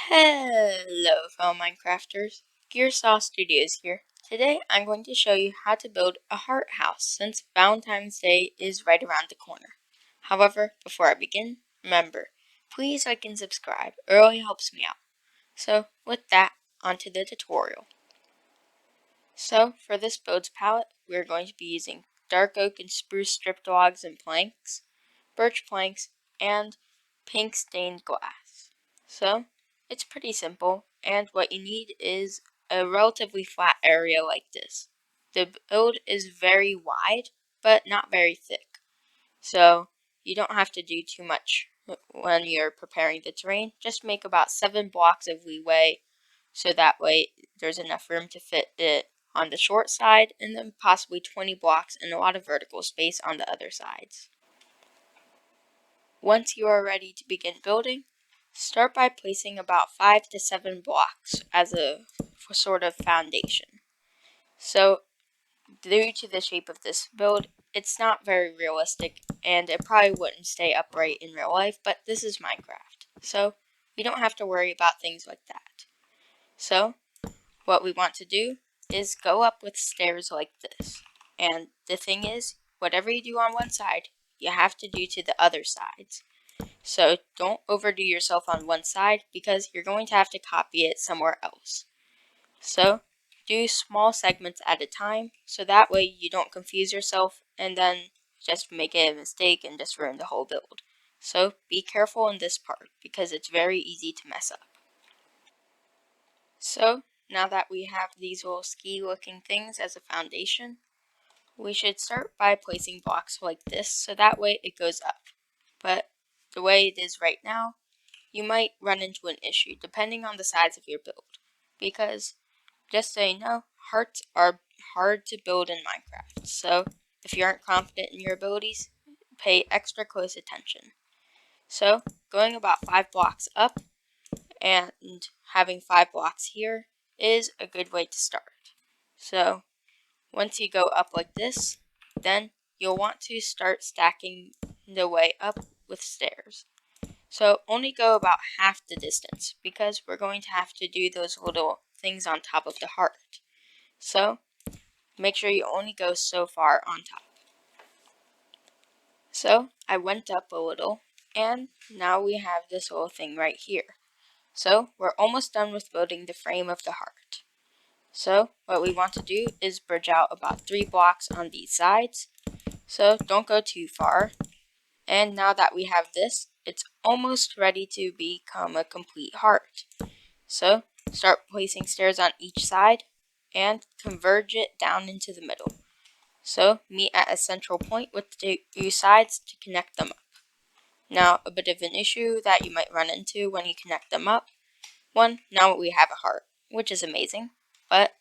Hello, fellow Minecrafters. Gearsaw Studios here. Today I'm going to show you how to build a heart house since Valentine's Day is right around the corner. However, before I begin, remember, please like and subscribe. It really helps me out. So, with that, onto the tutorial. So, for this builds palette, we're going to be using dark oak and spruce stripped logs and planks, birch planks, and pink stained glass. So, it's pretty simple, and what you need is a relatively flat area like this. The build is very wide, but not very thick. So, you don't have to do too much when you're preparing the terrain. Just make about 7 blocks of leeway, so that way there's enough room to fit it on the short side, and then possibly 20 blocks and a lot of vertical space on the other sides. Once you are ready to begin building, start by placing about 5 to 7 blocks as a sort of foundation. So, due to the shape of this build, it's not very realistic, and it probably wouldn't stay upright in real life, but this is Minecraft, so we don't have to worry about things like that. So, what we want to do is go up with stairs like this. And the thing is, whatever you do on one side, you have to do to the other sides. So don't overdo yourself on one side because you're going to have to copy it somewhere else. So do small segments at a time so that way you don't confuse yourself and then just make a mistake and just ruin the whole build. So be careful in this part because it's very easy to mess up. So now that we have these little ski looking things as a foundation, we should start by placing blocks like this so that way it goes up. But the way it is right now, you might run into an issue depending on the size of your build. Because, just so you know, hearts are hard to build in Minecraft. So if you aren't confident in your abilities, pay extra close attention. So going about 5 blocks up and having 5 blocks here is a good way to start. So once you go up like this, then you'll want to start stacking the way up with stairs. So only go about half the distance because we're going to have to do those little things on top of the heart. So make sure you only go so far on top. So I went up a little and now we have this little thing right here. So we're almost done with building the frame of the heart. So what we want to do is bridge out about 3 blocks on these sides. So don't go too far. And now that we have this, it's almost ready to become a complete heart. So start placing stairs on each side and converge it down into the middle. So meet at a central point with the 2 sides to connect them up. Now a bit of an issue that you might run into when you connect them up. One, now we have a heart, which is amazing, but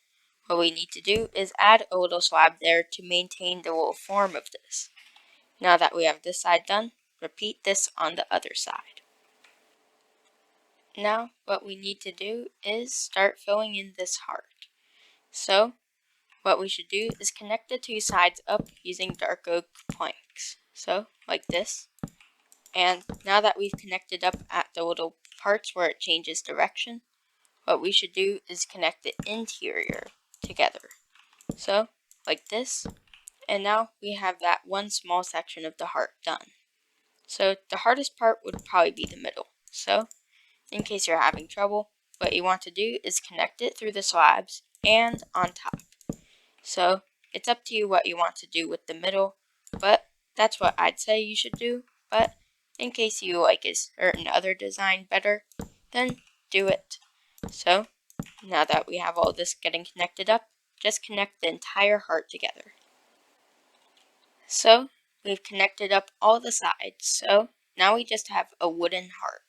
what we need to do is add a little slab there to maintain the little form of this. Now that we have this side done, repeat this on the other side. Now what we need to do is start filling in this heart. So what we should do is connect the 2 sides up using dark oak planks. So like this. And now that we've connected up at the little parts where it changes direction, what we should do is connect the interior together. So like this. And now we have that one small section of the heart done. So the hardest part would probably be the middle. So in case you're having trouble, what you want to do is connect it through the slabs and on top. So it's up to you what you want to do with the middle, but that's what I'd say you should do. But in case you like a certain other design better, then do it. So now that we have all this getting connected up, just connect the entire heart together. So we've connected up all the sides, so now we just have a wooden heart.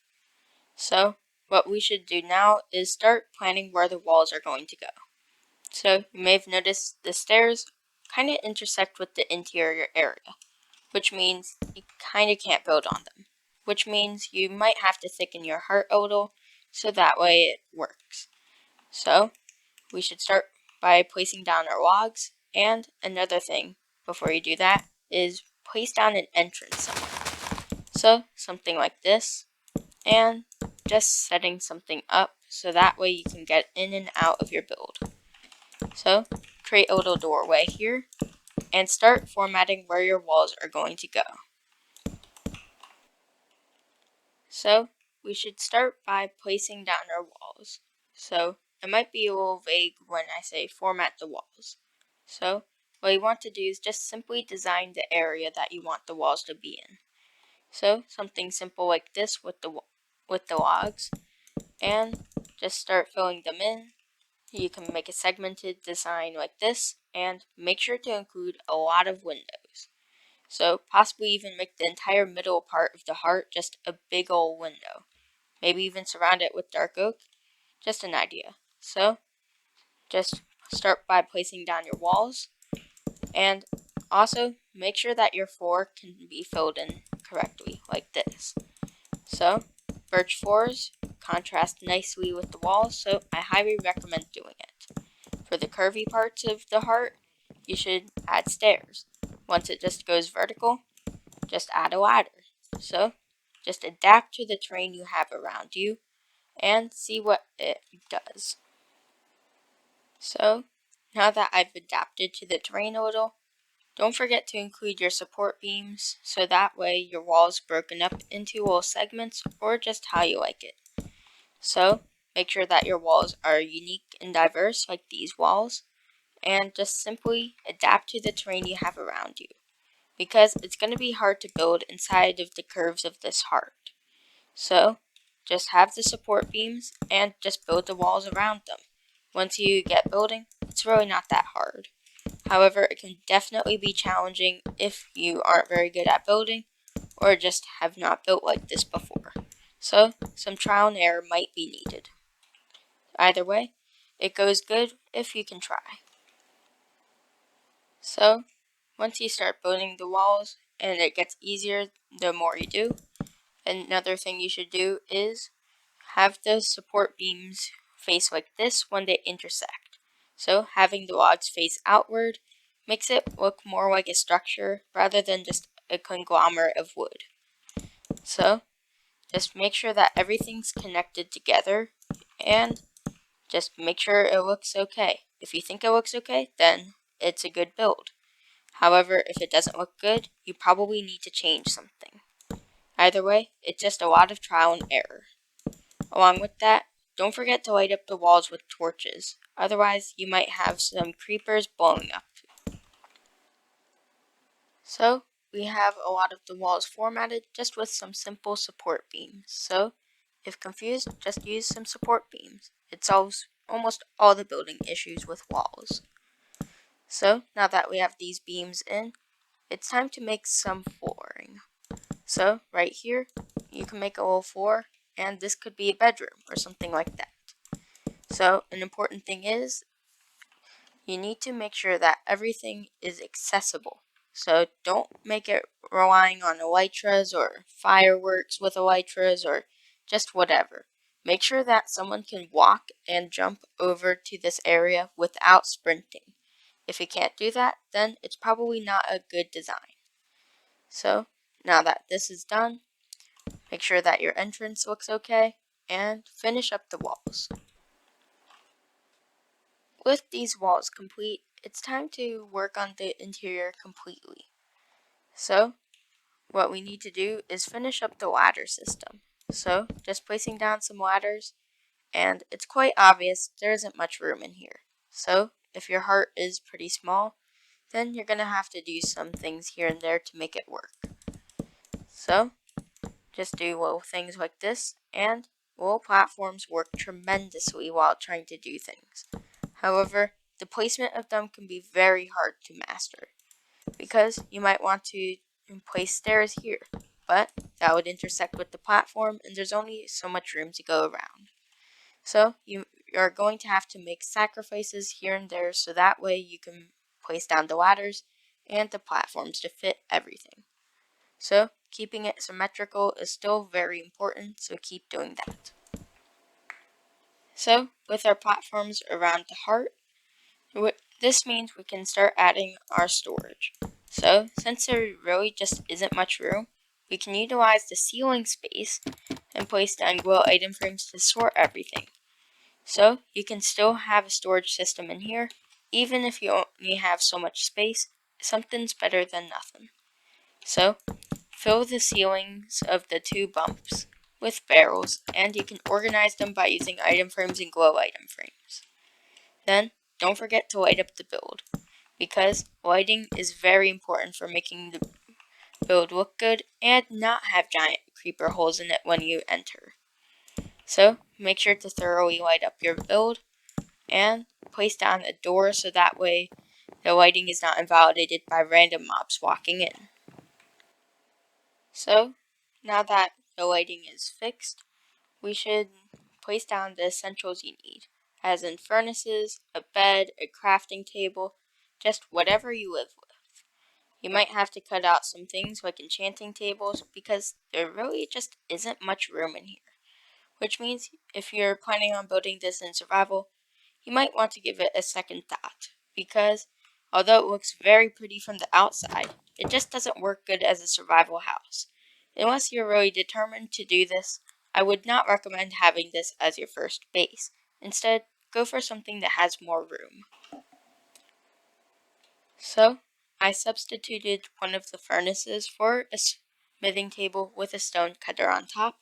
So what we should do now is start planning where the walls are going to go. So you may have noticed the stairs kind of intersect with the interior area, which means you kind of can't build on them, which means you might have to thicken your heart a little so that way it works. So we should start by placing down our logs, and another thing before you do that is place down an entrance somewhere. So something like this, and just setting something up so that way you can get in and out of your build. So create a little doorway here and start formatting where your walls are going to go. So we should start by placing down our walls. So it might be a little vague when I say format the walls. So what you want to do is just simply design the area that you want the walls to be in. So something simple like this with the logs, and just start filling them in. You can make a segmented design like this, and make sure to include a lot of windows. So possibly even make the entire middle part of the heart just a big old window. Maybe even surround it with dark oak. Just an idea. So just start by placing down your walls, and also make sure that your floor can be filled in correctly like this. So birch floors contrast nicely with the walls, so I highly recommend doing it. For the curvy parts of the heart, you should add stairs. Once it just goes vertical, just add a ladder. So just adapt to the terrain you have around you and see what it does. So now that I've adapted to the terrain a little, don't forget to include your support beams so that way your wall is broken up into little segments or just how you like it. So make sure that your walls are unique and diverse like these walls, and just simply adapt to the terrain you have around you, because it's going to be hard to build inside of the curves of this heart. So just have the support beams and just build the walls around them. Once you get building, it's really not that hard. However, it can definitely be challenging if you aren't very good at building or just have not built like this before. So some trial and error might be needed. Either way, it goes good if you can try. So once you start building the walls, and it gets easier the more you do, another thing you should do is have the support beams face like this when they intersect. So having the logs face outward makes it look more like a structure rather than just a conglomerate of wood. So just make sure that everything's connected together and just make sure it looks okay. If you think it looks okay, then it's a good build. However, if it doesn't look good, you probably need to change something. Either way, it's just a lot of trial and error. Along with that, don't forget to light up the walls with torches, otherwise you might have some creepers blowing up. So, we have a lot of the walls formatted just with some simple support beams. So, if confused, just use some support beams. It solves almost all the building issues with walls. So, now that we have these beams in, it's time to make some flooring. So, right here, you can make a little floor, and this could be a bedroom or something like that. So, an important thing is, you need to make sure that everything is accessible. So, don't make it relying on elytras or fireworks with elytras or just whatever. Make sure that someone can walk and jump over to this area without sprinting. If you can't do that, then it's probably not a good design. So, now that this is done, make sure that your entrance looks okay, and finish up the walls. With these walls complete, it's time to work on the interior completely. So, what we need to do is finish up the ladder system. So, just placing down some ladders, and it's quite obvious there isn't much room in here. So, if your heart is pretty small, then you're going to have to do some things here and there to make it work. So, just do little things like this, and little platforms work tremendously while trying to do things. However, the placement of them can be very hard to master, because you might want to place stairs here, but that would intersect with the platform and there's only so much room to go around. So you are going to have to make sacrifices here and there so that way you can place down the ladders and the platforms to fit everything. So keeping it symmetrical is still very important, so keep doing that. So with our platforms around the heart, this means we can start adding our storage. So since there really just isn't much room, we can utilize the ceiling space and place down glow item frames to sort everything. So you can still have a storage system in here, even if you only have so much space. Something's better than nothing. So fill the ceilings of the two bumps with barrels, and you can organize them by using item frames and glow item frames. Then don't forget to light up the build, because lighting is very important for making the build look good and not have giant creeper holes in it when you enter. So make sure to thoroughly light up your build and place down a door so that way the lighting is not invalidated by random mobs walking in. So now that the lighting is fixed, we should place down the essentials you need, as in furnaces, a bed, a crafting table, just whatever you live with. You might have to cut out some things like enchanting tables because there really just isn't much room in here. Which means if you're planning on building this in survival, you might want to give it a second thought, because although it looks very pretty from the outside, it just doesn't work good as a survival house. Unless you're really determined to do this, I would not recommend having this as your first base. Instead, go for something that has more room. So, I substituted one of the furnaces for a smithing table with a stone cutter on top.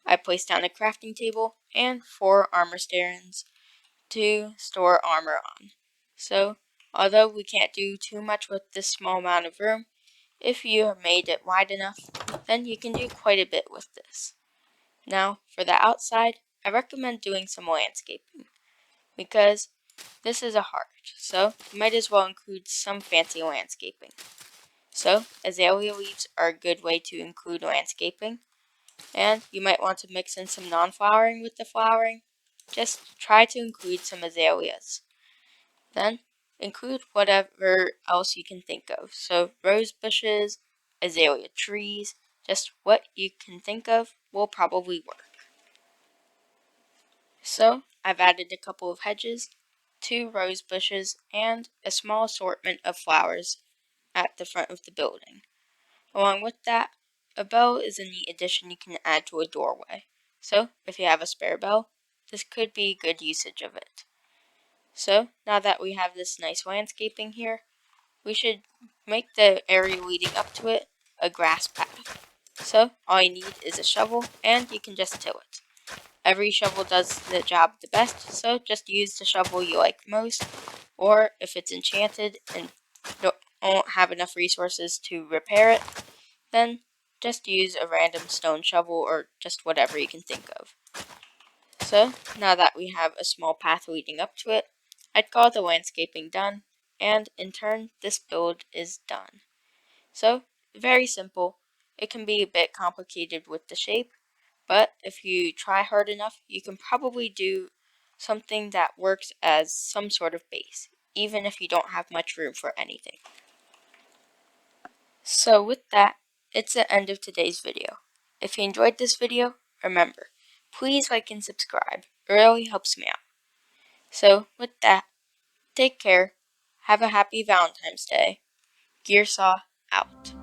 I placed down a crafting table and 4 armor stands to store armor on. So, although we can't do too much with this small amount of room, if you have made it wide enough, then you can do quite a bit with this. Now, for the outside, I recommend doing some landscaping, because this is a heart, so you might as well include some fancy landscaping. So, azalea leaves are a good way to include landscaping, and you might want to mix in some non-flowering with the flowering. Just try to include some azaleas. Then, include whatever else you can think of. So, rose bushes, azalea trees, just what you can think of will probably work. So, I've added a couple of hedges, 2 rose bushes, and a small assortment of flowers at the front of the building. Along with that, a bell is a neat addition you can add to a doorway. So, if you have a spare bell, this could be good usage of it. So, now that we have this nice landscaping here, we should make the area leading up to it a grass path. So, all you need is a shovel, and you can just till it. Every shovel does the job the best, so just use the shovel you like most, or if it's enchanted and don't have enough resources to repair it, then just use a random stone shovel or just whatever you can think of. So, now that we have a small path leading up to it, I'd call the landscaping done, and in turn, this build is done. So, very simple. It can be a bit complicated with the shape, but if you try hard enough, you can probably do something that works as some sort of base, even if you don't have much room for anything. So with that, it's the end of today's video. If you enjoyed this video, remember, please like and subscribe. It really helps me out. So with that, take care, have a happy Valentine's Day. Gearsaw out.